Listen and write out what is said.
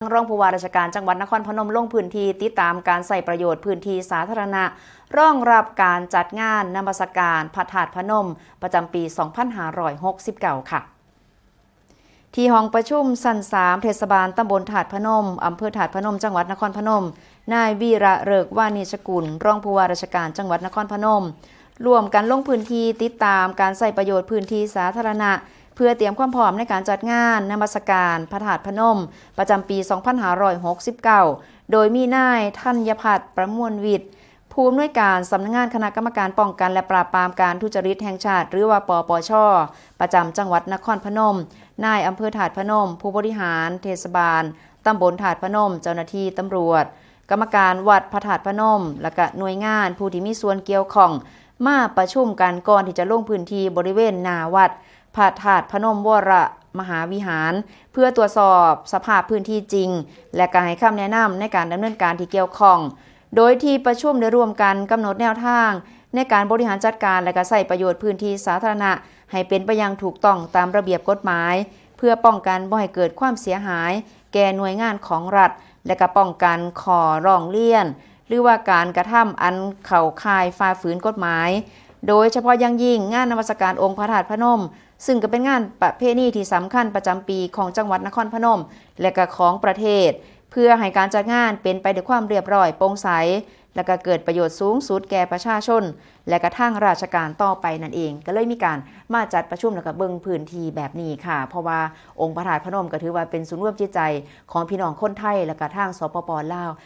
รองผู้ว่าราชการจังหวัดนครพนมลงพื้นที่ติดตามการใส่ประโยชน์พื้นที่สาธารณะรองรับการจัดงานนมัสการพระธาตุพนมประจำปี 2569 ค่ะที่ห้องประชุมชั้น 3 เทศบาลตำบลถาดพนมอำเภอถาดพนมจังหวัดนครพนมนายวีระเริกวานิชกุลรองผู้ว่าราชการจังหวัดนครพนมร่วมกันลงพื้นที่ติดตามการใส่ประโยชน์พื้นที่สาธารณะเพื่อเตรียมความพร้อมในการจัดงานนมัสการพระธาตุพนมประจำปี 2569 โดยมีนายธัญพัฒน์ประมวลวิทย์ผู้อำนวยการสำนักงานคณะกรรมการป้องกันและปราบปรามการทุจริตแห่งชาติหรือว่าปปช.ประจำจังหวัดนครพนมนายอำเภอถาดพนมผู้บริหารเทศบาลตำบลถาดพนมเจ้าหน้าที่ตำรวจกรรมการวัดพระธาตุพนมและก็หน่วยงานผู้ที่มีส่วนเกี่ยวข้องมาประชุมกันก่อนที่จะลงพื้นที่บริเวณหน้าวัดพระธาตุพนมวรมหาวิหารเพื่อตรวจสอบสภาพพื้นที่จริงและการให้คำแนะนำในการดำเนินการที่เกี่ยวข้องโดยที่ประชุมได้ร่วมกันกำหนดแนวทางในการบริหารจัดการและก็ใช้ประโยชน์พื้นที่สาธารณะให้เป็นไปอย่างถูกต้องตามระเบียบกฎหมายเพื่อป้องกันบ่ให้เกิดความเสียหายแก่หน่วยงานของรัฐและก็ป้องกันข้อร้องเรียนหรือว่าการกระทำอันเข้าข่ายฝ่าฝืนกฎหมายโดยเฉพาะอย่างยิ่งงานนมัสการองค์พระธาตุพนมซึ่งก็เป็นงานประเพณีที่สำคัญประจำปีของจังหวัดนครพนมและก็ของประเทศเพื่อให้การจัดงานเป็นไปด้วยความเรียบร้อยโปร่งใสและก็เกิดประโยชน์สูงสุดแก่ประชาชนและกระทั่งราชการต่อไปนั่นเองก็เลยมีการมาจัดประชุมแล้วก็เบิ่งพื้นที่แบบนี้ค่ะเพราะว่าองค์พระธาตุพนมก็ถือว่าเป็นศูนย์รวมจิตใจของพี่น้องคนไทยและก็ทางสปป.ลาว